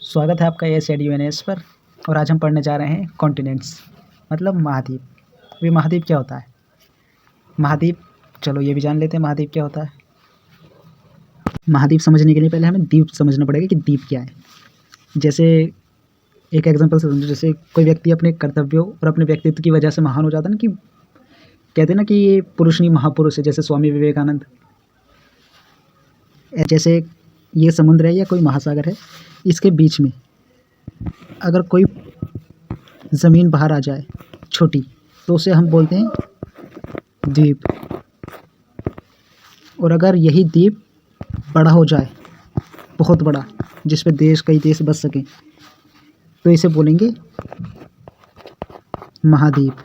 स्वागत है आपका ASADUNS पर। और आज हम पढ़ने जा रहे हैं कॉन्टिनेंट्स मतलब महाद्वीप। अभी महाद्वीप क्या होता है? महाद्वीप, चलो ये भी जान लेते हैं महाद्वीप क्या होता है। महाद्वीप समझने के लिए पहले हमें द्वीप समझना पड़ेगा कि द्वीप क्या है। जैसे एक एग्जांपल से समझो, जैसे कोई व्यक्ति अपने कर्तव्यों और अपने व्यक्तित्व की वजह से महान हो जाता है ना, कि कहते हैं ना कि ये पुरुष नहीं महापुरुष है, जैसे स्वामी विवेकानंद। जैसे ये समुद्र है या कोई महासागर है, इसके बीच में अगर कोई ज़मीन बाहर आ जाए छोटी, तो उसे हम बोलते हैं द्वीप। और अगर यही द्वीप बड़ा हो जाए, बहुत बड़ा, जिस पे कई देश बस सकें, तो इसे बोलेंगे महाद्वीप।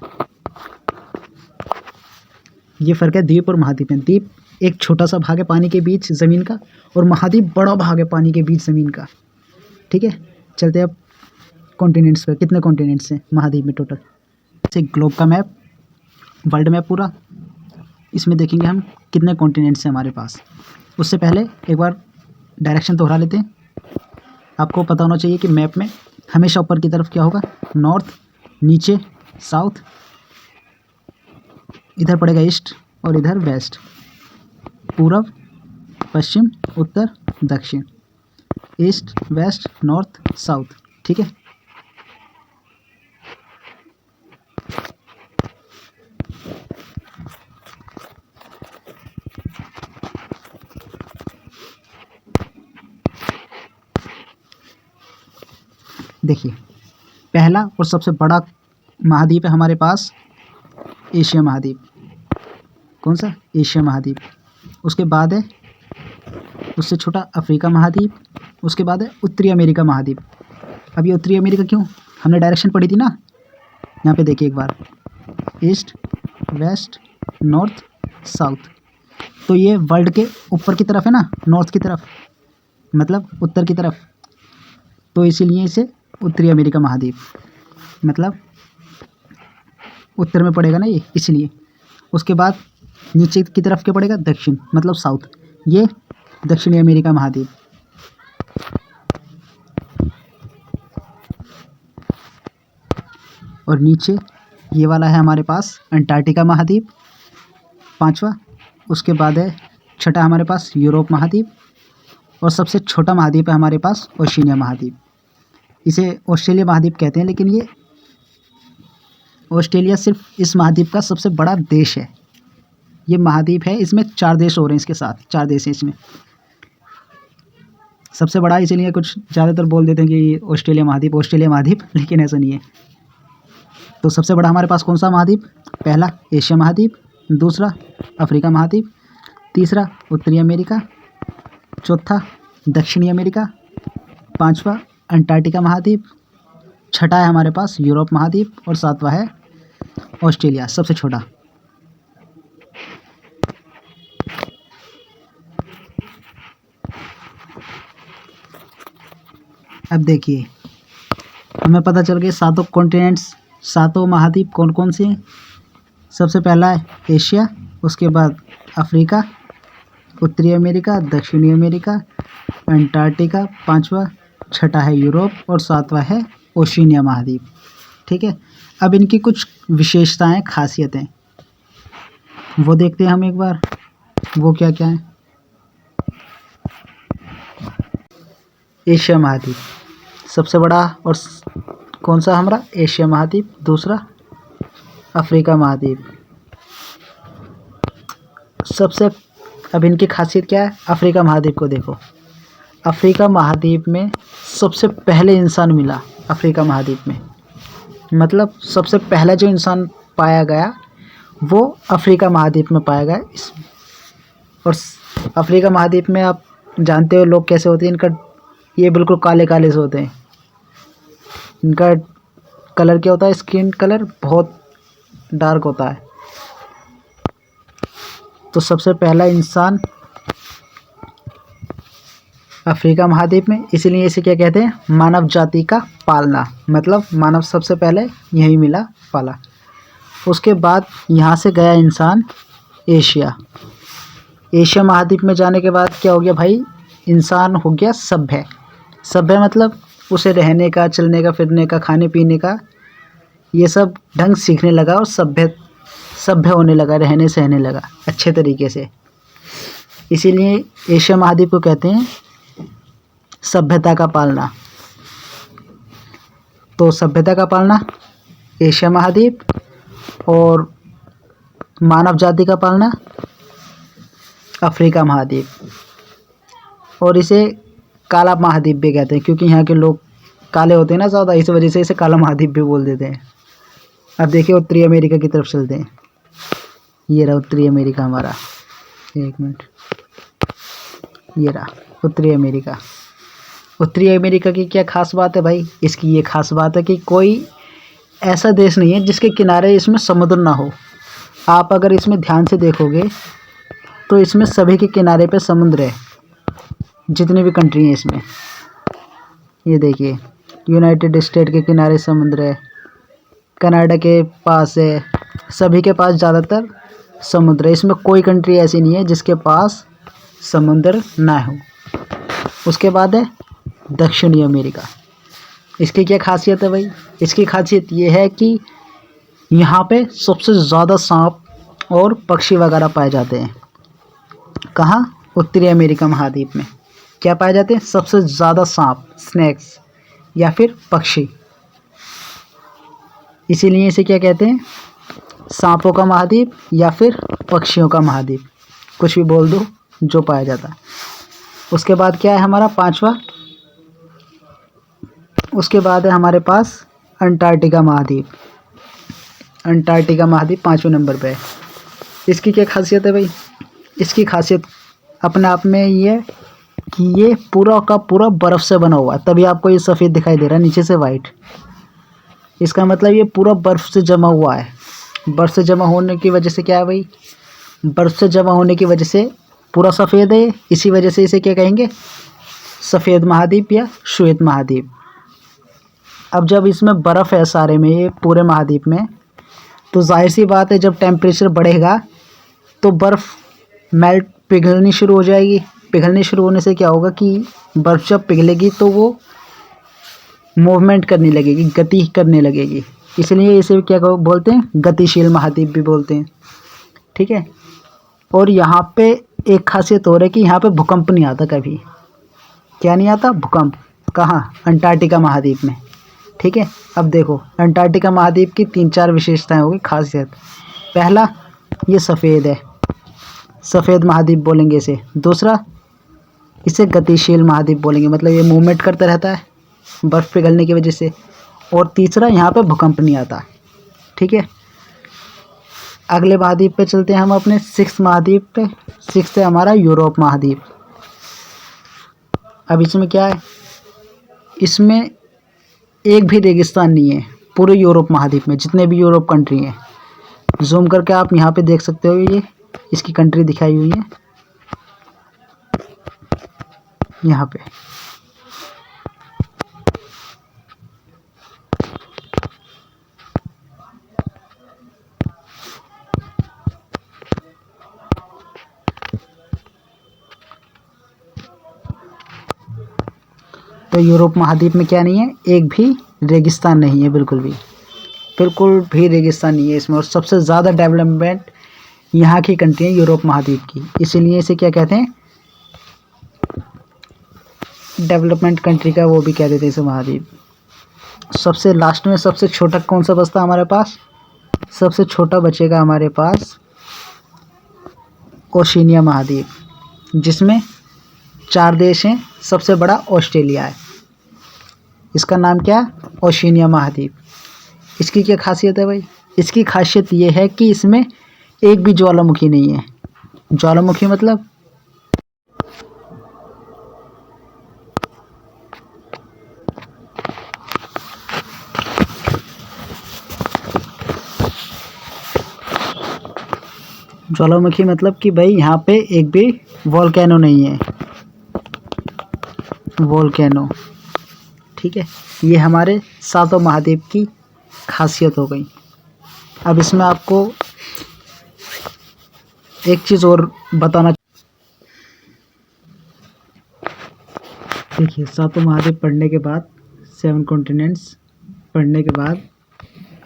ये फ़र्क है द्वीप और महाद्वीप में। द्वीप एक छोटा सा भाग है पानी के बीच ज़मीन का, और महाद्वीप बड़ा भाग है पानी के बीच ज़मीन का। ठीक है, चलते हैं अब कॉन्टिनेंट्स पर। कितने कॉन्टिनेंट्स हैं महाद्वीप में टोटल? जैसे ग्लोब का मैप, वर्ल्ड मैप पूरा, इसमें देखेंगे हम कितने कॉन्टिनेंट्स हैं हमारे पास। उससे पहले एक बार डायरेक्शन दोहरा लेते हैं। आपको पता होना चाहिए कि मैप में हमेशा ऊपर की तरफ क्या होगा, नॉर्थ, नीचे साउथ, इधर पड़ेगा ईस्ट और इधर वेस्ट, पूरब पश्चिम उत्तर दक्षिण, ईस्ट वेस्ट नॉर्थ साउथ। ठीक है, देखिए पहला और सबसे बड़ा महाद्वीप है हमारे पास एशिया महाद्वीप। कौन सा? एशिया महाद्वीप। उसके बाद है उससे छोटा अफ्रीका महाद्वीप। उसके बाद है उत्तरी अमेरिका महाद्वीप। अब ये उत्तरी अमेरिका क्यों? हमने डायरेक्शन पढ़ी थी ना, यहाँ पे देखिए एक बार, ईस्ट वेस्ट नॉर्थ साउथ। तो ये वर्ल्ड के ऊपर की तरफ है ना, नॉर्थ की तरफ, मतलब उत्तर की तरफ, तो इसीलिए इसे उत्तरी अमेरिका महाद्वीप, मतलब उत्तर में पड़ेगा ना ये, इसलिए। उसके बाद नीचे की तरफ क्या पड़ेगा? दक्षिण, मतलब साउथ, ये दक्षिणी अमेरिका महाद्वीप। और नीचे ये वाला है हमारे पास अंटार्कटिका महाद्वीप, पांचवा। उसके बाद है छठा हमारे पास यूरोप महाद्वीप, और सबसे छोटा महाद्वीप है हमारे पास ओशिनिया महाद्वीप। इसे ऑस्ट्रेलिया महाद्वीप कहते हैं, लेकिन ये ऑस्ट्रेलिया सिर्फ इस महाद्वीप का सबसे बड़ा देश है। ये महाद्वीप है, इसमें 4 देश हो रहे हैं, इसके साथ 4 देश हैं इसमें। सबसे बड़ा इसीलिए कुछ ज़्यादातर बोल देते हैं कि ऑस्ट्रेलिया महाद्वीप, लेकिन ऐसा नहीं है। तो सबसे बड़ा हमारे पास कौन सा महाद्वीप? पहला एशिया महाद्वीप, दूसरा अफ्रीका महाद्वीप, तीसरा उत्तरी अमेरिका, चौथा दक्षिणी अमेरिका, पांचवा अंटार्कटिका महाद्वीप, छठा है हमारे पास यूरोप महाद्वीप, और सातवां है ऑस्ट्रेलिया, सबसे छोटा। अब देखिए हमें पता चल गया सातों कॉन्टिनेंट्स, सातों महाद्वीप कौन कौन से हैं। सबसे पहला है एशिया, उसके बाद अफ्रीका, उत्तरी अमेरिका, दक्षिणी अमेरिका, अंटार्कटिका, पांचवा, छठा है यूरोप, और सातवां है ओशिनिया महाद्वीप। ठीक है, अब इनकी कुछ विशेषताएं, खासियतें, वो देखते हैं हम एक बार, वो क्या क्या है। एशिया महाद्वीप सबसे बड़ा, और कौन सा हमारा? एशिया महाद्वीप। दूसरा अफ्रीका महाद्वीप सबसे। अब इनकी खासियत क्या है? अफ्रीका महाद्वीप को देखो, अफ्रीका महाद्वीप में सबसे पहले इंसान मिला अफ्रीका महाद्वीप में, मतलब सबसे पहला जो इंसान पाया गया वो अफ्रीका महाद्वीप में पाया गया। और अफ्रीका महाद्वीप में आप जानते हो लोग कैसे होते हैं, इनका ये बिल्कुल काले काले से होते हैं। इनका कलर क्या होता है? स्किन कलर बहुत डार्क होता है। तो सबसे पहला इंसान अफ्रीका महाद्वीप में, इसीलिए इसे क्या कहते हैं? मानव जाति का पालना, मतलब मानव सबसे पहले यहीं मिला, पाला। उसके बाद यहाँ से गया इंसान एशिया। एशिया महाद्वीप में जाने के बाद क्या हो गया भाई? इंसान हो गया सभ्य। सभ्य मतलब उसे रहने का, चलने का, फिरने का, खाने पीने का ये सब ढंग सीखने लगा और सभ्य होने लगा, रहने सहने लगा अच्छे तरीके से। इसीलिए एशिया महाद्वीप को कहते हैं सभ्यता का पालना। तो सभ्यता का पालना एशिया महाद्वीप, और मानव जाति का पालना अफ्रीका महाद्वीप, और इसे काला महाद्वीप भी कहते हैं क्योंकि यहाँ के लोग काले होते हैं ना ज़्यादा, इस वजह से इसे काला महाद्वीप भी बोल देते हैं। अब देखिए उत्तरी अमेरिका की तरफ चलते हैं। ये रहा उत्तरी अमेरिका हमारा, एक मिनट, ये रहा उत्तरी अमेरिका। उत्तरी अमेरिका की क्या खास बात है भाई? इसकी ये खास बात है कि कोई ऐसा देश नहीं है जिसके किनारे इसमें समुद्र ना हो। आप अगर इसमें ध्यान से देखोगे तो इसमें सभी के किनारे पे समुद्र है, जितनी भी कंट्री हैं इसमें। ये देखिए यूनाइटेड स्टेट के किनारे समुद्र है, कनाडा के पास है, सभी के पास ज़्यादातर समुद्र है। इसमें कोई कंट्री ऐसी नहीं है जिसके पास समुद्र ना हो। उसके बाद है दक्षिणी अमेरिका। इसकी क्या खासियत है भाई? इसकी खासियत ये है कि यहाँ पे सबसे ज़्यादा सांप और पक्षी वगैरह पाए जाते हैं। कहाँ? उत्तरी अमेरिका महाद्वीप में क्या पाए जाते हैं? सबसे ज़्यादा सांप, स्नेक्स या फिर पक्षी। इसीलिए इसे क्या कहते हैं? सांपों का महाद्वीप या फिर पक्षियों का महाद्वीप, कुछ भी बोल दो, जो पाया जाता है। उसके बाद क्या है हमारा पांचवा? उसके बाद है हमारे पास अंटार्कटिका महाद्वीप। अंटार्कटिका महाद्वीप 5वें नंबर पे है। इसकी क्या खासियत है भाई? इसकी खासियत अपने आप में ये है कि ये पूरा का पूरा बर्फ़ से बना हुआ है, तभी आपको ये सफ़ेद दिखाई दे रहा है, नीचे से वाइट। इसका मतलब ये पूरा बर्फ़ से जमा हुआ है। बर्फ़ से जमा होने की वजह से क्या है भाई? बर्फ़ से जमा होने की वजह से पूरा सफ़ेद है। इसी वजह से इसे क्या कहेंगे? सफ़ेद महाद्वीप या श्वेत महाद्वीप। अब जब इसमें बर्फ़ है सारे में, ये पूरे महाद्वीप में, तो जाहिर सी बात है जब टेम्परेचर बढ़ेगा तो बर्फ़ मेल्ट पिघलनी शुरू हो जाएगी। पिघलने शुरू होने से क्या होगा कि बर्फ़ जब पिघलेगी तो वो मूवमेंट करने लगेगी, गति करने लगेगी। इसलिए इसे क्या बोलते हैं? गतिशील महाद्वीप भी बोलते हैं। ठीक है। और यहाँ पे एक खासियत और है कि यहाँ पे भूकंप नहीं आता कभी। क्या नहीं आता? भूकंप। कहाँ? अंटार्कटिका महाद्वीप में। ठीक है। अब देखो अंटार्कटिका महाद्वीप की 3-4 विशेषताएं होगी, खासियत। पहला, ये सफ़ेद है, सफ़ेद महाद्वीप बोलेंगे इसे। दूसरा, इसे गतिशील महाद्वीप बोलेंगे, मतलब ये मूवमेंट करता रहता है बर्फ़ पिघलने की वजह से। और तीसरा, यहाँ पे भूकंप नहीं आता। ठीक है। अगले महाद्वीप पे चलते हैं हम अपने 6th महाद्वीप पे। 6th है हमारा यूरोप महाद्वीप। अब इसमें क्या है? इसमें एक भी रेगिस्तान नहीं है पूरे यूरोप महाद्वीप में, जितने भी यूरोप कंट्री हैं। जूम करके आप यहाँ पे देख सकते हो, ये इसकी कंट्री दिखाई हुई है यहाँ पे। तो यूरोप महाद्वीप में क्या नहीं है? एक भी रेगिस्तान नहीं है, बिल्कुल भी रेगिस्तान नहीं है इसमें। और सबसे ज़्यादा डेवलपमेंट यहाँ की कंट्री है यूरोप महाद्वीप की। इसीलिए इसे क्या कहते हैं? डेवलपमेंट कंट्री का वो भी कह देते हैं इसे महाद्वीप। सबसे लास्ट में सबसे छोटा कौन सा बचता हमारे पास? सबसे छोटा बचेगा हमारे पास ओशिनिया महाद्वीप, जिसमें 4 देश हैं। सबसे बड़ा ऑस्ट्रेलिया है। इसका नाम क्या है? ओशिनिया महाद्वीप। इसकी क्या खासियत है भाई? इसकी खासियत ये है कि इसमें एक भी ज्वालामुखी नहीं है। ज्वालामुखी मतलब कि भाई यहाँ पे एक भी वोल्केनो नहीं है। वोल्केनो। ठीक है। ये हमारे 7 महाद्वीप की खासियत हो गई। अब इसमें आपको एक चीज़ और बताना। देखिए 7 महाद्वीप पढ़ने के बाद 7 कॉन्टिनेंट्स पढ़ने के बाद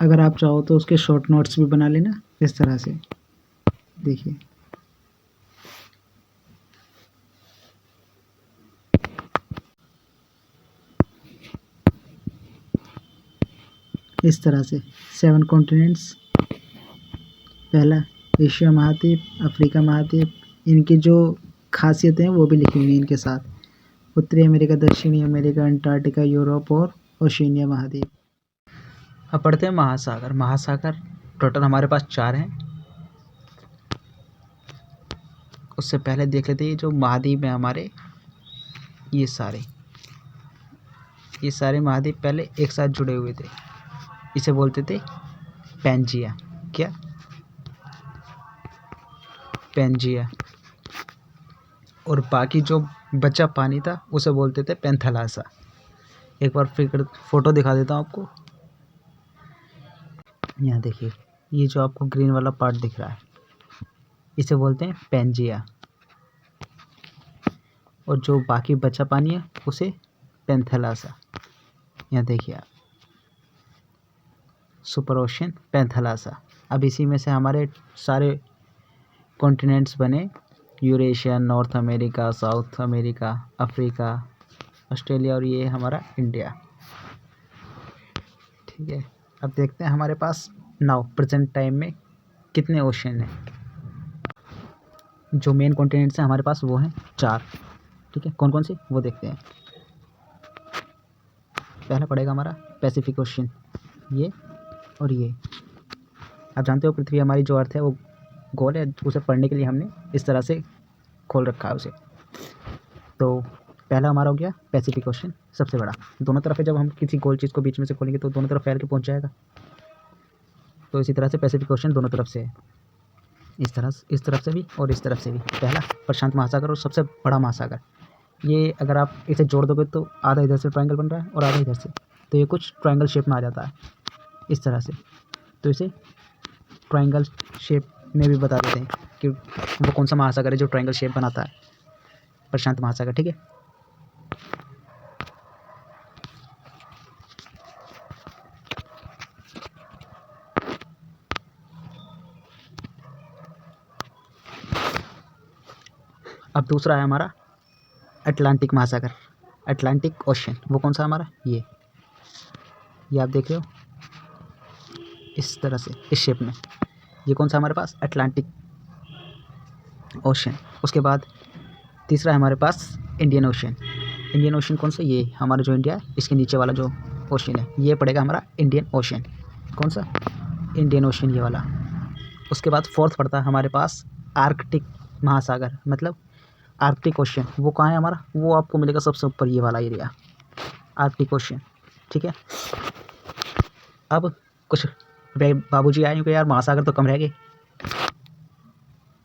अगर आप चाहो तो उसके शॉर्ट नोट्स भी बना लेना इस तरह से। देखिए इस तरह से 7 कॉन्टिनेंट्स, पहला एशिया महाद्वीप, अफ्रीका महाद्वीप, इनकी जो खासियतें हैं वो भी लिखी हुई हैं इनके साथ। उत्तरी अमेरिका, दक्षिणी अमेरिका, अंटार्कटिका, यूरोप और ओशिनिया महाद्वीप। अब पढ़ते हैं महासागर। महासागर टोटल हमारे पास 4 हैं। उससे पहले देख लेते हैं जो महाद्वीप हैं हमारे, ये सारे महाद्वीप पहले एक साथ जुड़े हुए थे, इसे बोलते थे पैंजिया। क्या? पैंजिया। और बाकी जो बचा पानी था उसे बोलते थे पेंथलासा। एक बार फिर फोटो दिखा देता हूँ आपको। यहाँ देखिए, ये जो आपको ग्रीन वाला पार्ट दिख रहा है इसे बोलते हैं पैंजिया, और जो बाकी बचा पानी है उसे पेंथलासा। यहाँ देखिए आप, सुपर ओशन, पेंथलासा। अब इसी में से हमारे सारे कॉन्टिनेंट्स बने, Eurasia, north America, south America, Africa, Australia और ये हमारा इंडिया। ठीक है, अब देखते हैं हमारे पास नाउ प्रेजेंट टाइम में कितने ओशन हैं। जो मेन कॉन्टिनेंट्स हैं हमारे पास वो हैं 4। ठीक है, कौन कौन से वो देखते हैं। पहला पड़ेगा हमारा पैसिफिक ओशन, ये और ये। आप जानते हो पृथ्वी हमारी जो अर्थ है वो गोल है, उसे पढ़ने के लिए हमने इस तरह से खोल रखा है उसे। तो पहला हमारा हो गया पैसिफिक ओशन, सबसे बड़ा। दोनों तरफ है, जब हम किसी गोल चीज़ को बीच में से खोलेंगे तो दोनों तरफ फैल के पहुंच जाएगा। तो इसी तरह से पैसिफिक ओशन दोनों तरफ से है, इस तरफ से भी और इस तरफ से भी। पहला प्रशांत महासागर और सबसे बड़ा महासागर। ये अगर आप इसे जोड़ दोगे तो आधा इधर से ट्रायंगल बन रहा है और आधा इधर से, तो ये कुछ ट्रायंगल शेप में आ जाता है इस तरह से। तो इसे ट्रायंगल शेप में भी बता देते हैं कि वो कौन सा महासागर है जो ट्रायंगल शेप बनाता है, प्रशांत महासागर। ठीक है, अब दूसरा है हमारा अटलांटिक महासागर, अटलांटिक ओशन। वो कौन सा हमारा, ये आप देख रहे हो इस तरह से, इस शेप में। ये कौन सा हमारे पास, अटलांटिक ओशन। उसके बाद तीसरा है हमारे पास इंडियन ओशन। इंडियन ओशन कौन सा, ये हमारा जो इंडिया है इसके नीचे वाला जो ओशन है ये पड़ेगा हमारा इंडियन ओशन। कौन सा, इंडियन ओशन, ये वाला। उसके बाद फोर्थ पड़ता है हमारे पास आर्कटिक महासागर, मतलब आर्कटिक ओशन। वो कहाँ है हमारा, वो आपको मिलेगा सबसे ऊपर, ये वाला एरिया, आर्कटिक ओशन। ठीक है, अब कुछ बाबूजी आए कि यार महासागर तो कम रह गए,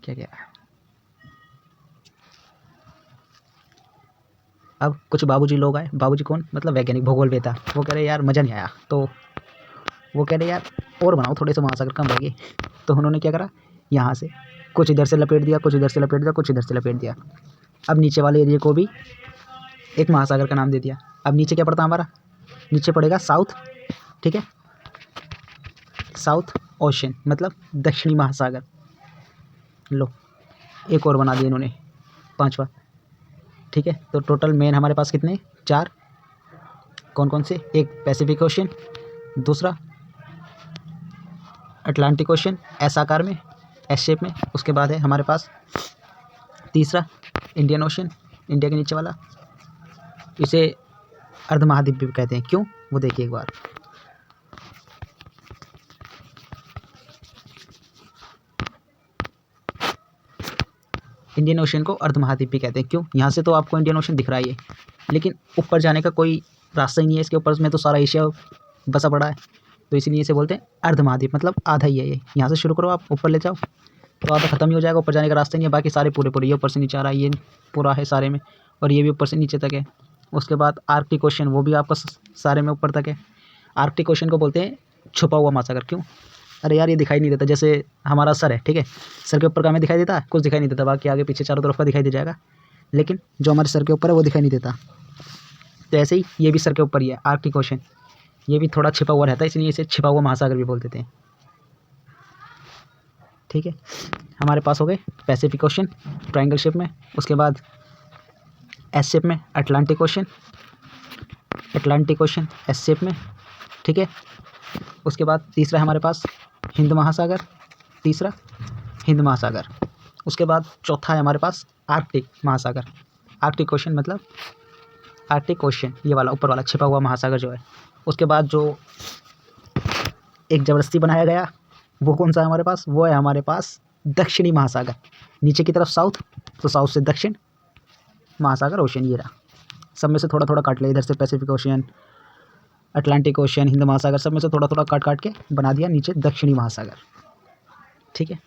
क्या अब कुछ बाबूजी लोग आए। बाबूजी कौन, मतलब वैज्ञानिक, भूगोलवेता। वो कह रहे यार मज़ा नहीं आया, तो वो कह रहे यार और बनाओ, थोड़े से महासागर कम रह गए। तो उन्होंने क्या करा, यहाँ से कुछ इधर से लपेट दिया, कुछ इधर से लपेट दिया, कुछ इधर से लपेट दिया। अब नीचे वाले एरिया को भी एक महासागर का नाम दे दिया। अब नीचे क्या पड़ता हमारा, नीचे पड़ेगा साउथ। ठीक है, साउथ ओशन मतलब दक्षिणी महासागर। लो एक और बना दिया इन्होंने, 5वां। ठीक है, तो टोटल मेन हमारे पास कितने, 4। कौन कौन से, एक पैसिफिक ओशन, दूसरा अटलांटिक ओशन एस आकार में, एस शेप में। उसके बाद है हमारे पास तीसरा इंडियन ओशन, इंडिया के नीचे वाला। इसे अर्ध महाद्वीप भी कहते हैं। क्यों, वो देखिए एक बार। इंडियन ओशन को अर्ध महाद्वीप भी कहते हैं। क्यों, यहाँ से तो आपको इंडियन ओशन दिख रहा है, लेकिन ऊपर जाने का कोई रास्ता ही नहीं है इसके ऊपर में, तो सारा एशिया बसा पड़ा है। तो इसीलिए इसे बोलते हैं अर्ध महाद्वीप, मतलब आधा ही है ये। यहाँ से शुरू करो आप, ऊपर ले जाओ तो आधा खत्म ही हो जाएगा, ऊपर जाने का रास्ता नहीं है। बाकी सारे पूरे ये ऊपर से नीचे आ रहा है, ये पूरा है सारे में, और ये भी ऊपर से नीचे तक है। उसके बाद आर्कटिक ओशन, वो भी आपका सारे में ऊपर तक है। आर्कटिक ओशन को बोलते हैं छुपा हुआ महासागर। क्यों, अरे यार ये दिखाई नहीं देता, जैसे हमारा सर है, ठीक है, सर के ऊपर का हमें दिखाई देता है, कुछ दिखाई नहीं देता, बाकी आगे पीछे चारों तरफ का दिखाई दे जाएगा, लेकिन जो हमारे सर के ऊपर है वो दिखाई नहीं देता। तो ऐसे ही ये भी सर के ऊपर ही है, आर्कटिक ओशन। ये भी थोड़ा छिपा हुआ रहता है, इसलिए इसे छिपा हुआ महासागर भी बोल देते हैं। ठीक है, हमारे पास हो गए पैसिफिक ओशन ट्रायंगल शेप में, उसके बाद एस शेप में अटलांटिक ओशन, एस शेप में। ठीक है, उसके बाद तीसरा हमारे पास हिंद महासागर, तीसरा हिंद महासागर। उसके बाद चौथा है हमारे पास आर्कटिक महासागर। आर्कटिक ओशन मतलब आर्कटिक ओशन, ये वाला ऊपर वाला छिपा हुआ महासागर जो है। उसके बाद जो एक ज़बरदस्ती बनाया गया वो कौन सा है हमारे पास, वो है हमारे पास दक्षिणी महासागर। नीचे की तरफ साउथ, तो साउथ से दक्षिण महासागर ओशन ये रहा। सब में से थोड़ा थोड़ा काट लिया, इधर से Pacific ocean, Atlantic ocean, Hind महासागर, सब में से थोड़ा थोड़ा काट काट के बना दिया नीचे दक्षिणी महासागर। ठीक है।